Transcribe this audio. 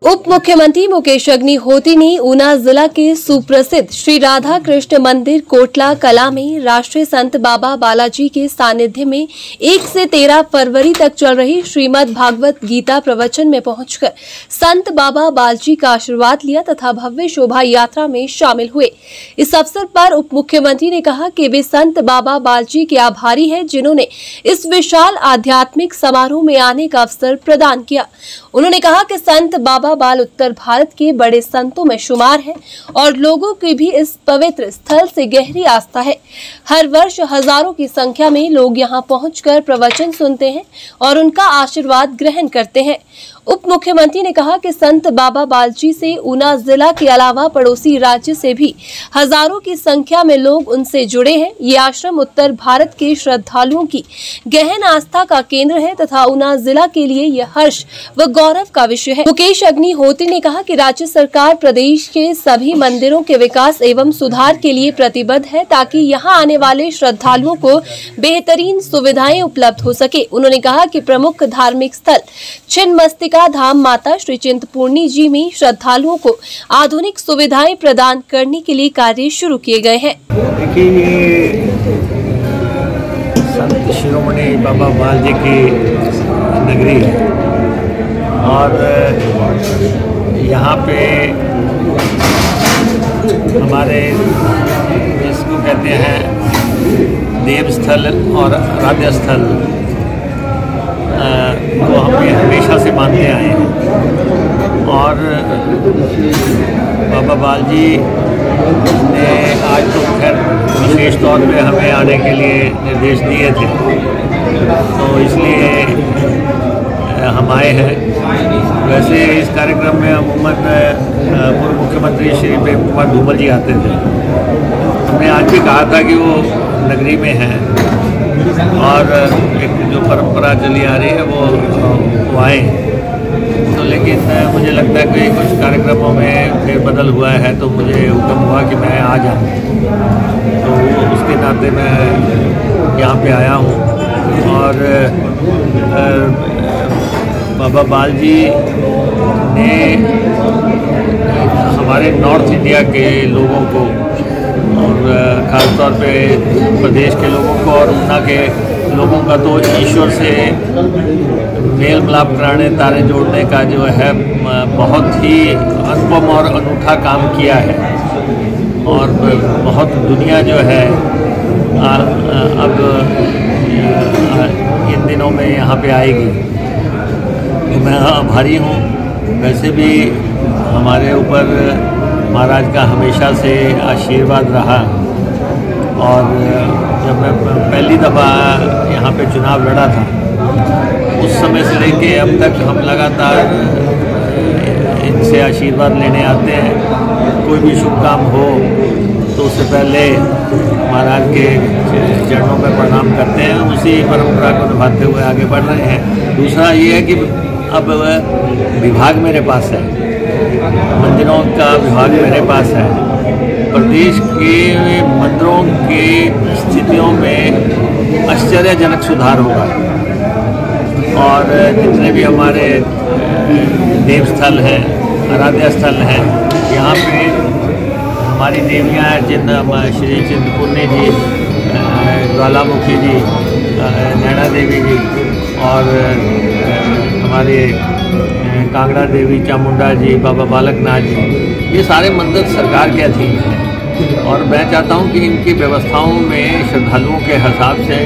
उप मुख्यमंत्री मुकेश अग्निहोत्री ने ऊना जिला के सुप्रसिद्ध श्री राधा कृष्ण मंदिर कोटला कला में राष्ट्रीय संत बाबा बालाजी के सानिध्य में 1 से 13 फरवरी तक चल रही श्रीमद् भागवत गीता प्रवचन में पहुंचकर संत बाबा बालाजी का आशीर्वाद लिया तथा भव्य शोभा यात्रा में शामिल हुए। इस अवसर पर उप मुख्यमंत्री ने कहा कि वे संत बाबा बालाजी के आभारी हैं, जिन्होंने इस विशाल आध्यात्मिक समारोह में आने का अवसर प्रदान किया। उन्होंने कहा कि संत बाबा बाल उत्तर भारत के बड़े संतों में शुमार है और लोगों की भी इस पवित्र स्थल से गहरी आस्था है। हर वर्ष हजारों की संख्या में लोग यहां पहुंचकर प्रवचन सुनते हैं और उनका आशीर्वाद ग्रहण करते हैं। उप मुख्यमंत्री ने कहा कि संत बाबा बालाजी से ऊना जिला के अलावा पड़ोसी राज्य से भी हजारों की संख्या में लोग उनसे जुड़े हैं। ये आश्रम उत्तर भारत के श्रद्धालुओं की गहन आस्था का केंद्र है तथा ऊना जिला के लिए यह हर्ष व गौरव का विषय है। मुकेश अग्निहोत्री ने कहा कि राज्य सरकार प्रदेश के सभी मंदिरों के विकास एवं सुधार के लिए प्रतिबद्ध है ताकि यहाँ आने वाले श्रद्धालुओं को बेहतरीन सुविधाएं उपलब्ध हो सके। उन्होंने कहा कि प्रमुख धार्मिक स्थल छिन्नमस्तिका धाम माता श्री चिंतपूर्णी जी में श्रद्धालुओं को आधुनिक सुविधाएं प्रदान करने के लिए कार्य शुरू किए गए हैं। देखिए, ये संत शिरोमणि बाबा बालाजी की नगरी है और यहाँ पे हमारे जिसको कहते हैं देव स्थल और आराध्य स्थल को हम हमेशा से मानते आए हैं और बाबा बालाजी ने आज तो खैर विशेष तौर पे हमें आने के लिए निर्देश दिए थे, तो इसलिए हम आए हैं। वैसे इस कार्यक्रम में अमूमन पूर्व मुख्यमंत्री श्री प्रेम कुमार धूमल जी आते थे। हमने आज भी कहा था कि वो नगरी में हैं और एक जो परंपरा चली आ रही है वो आए, तो लेकिन मुझे लगता है कि कुछ कार्यक्रमों में फेरबदल हुआ है, तो मुझे हुक्म हुआ कि मैं आ जाऊँ, तो उसके नाते मैं यहाँ पे आया हूँ। और बाबा बालाजी ने हमारे नॉर्थ इंडिया के लोगों को और ख़ासतौर पे प्रदेश के लोगों को और ऊना के लोगों का तो ईश्वर से मेल मिलाप कराने, तारे जोड़ने का जो है बहुत ही अनुपम और अनूठा काम किया है और बहुत दुनिया जो है अब इन दिनों में यहाँ पे आएगी, तो मैं आभारी हूँ। वैसे भी हमारे ऊपर महाराज का हमेशा से आशीर्वाद रहा और जब मैं पहली दफ़ा यहाँ पे चुनाव लड़ा था उस समय से लेके अब तक हम लगातार इनसे आशीर्वाद लेने आते हैं। कोई भी शुभ काम हो तो उससे पहले महाराज के चरणों में प्रणाम करते हैं, उसी परंपरा को निभाते हुए आगे बढ़ रहे हैं। दूसरा ये है कि अब विभाग मेरे पास है, मंदिरों का विभाग मेरे पास है। प्रदेश के मंदिरों की स्थितियों में आश्चर्यजनक सुधार होगा और जितने भी हमारे देव स्थल हैं, आराध्य स्थल हैं, यहाँ पे हमारी देवियाँ हैं, श्री चिंतपूर्णी जी, ज्वालामुखी जी, नैना देवी जी और हमारे कांगड़ा देवी, चामुंडा जी, बाबा बालकनाथ जी, ये सारे मंदिर सरकार के अधीन हैं और मैं चाहता हूँ कि इनकी व्यवस्थाओं में श्रद्धालुओं के हिसाब से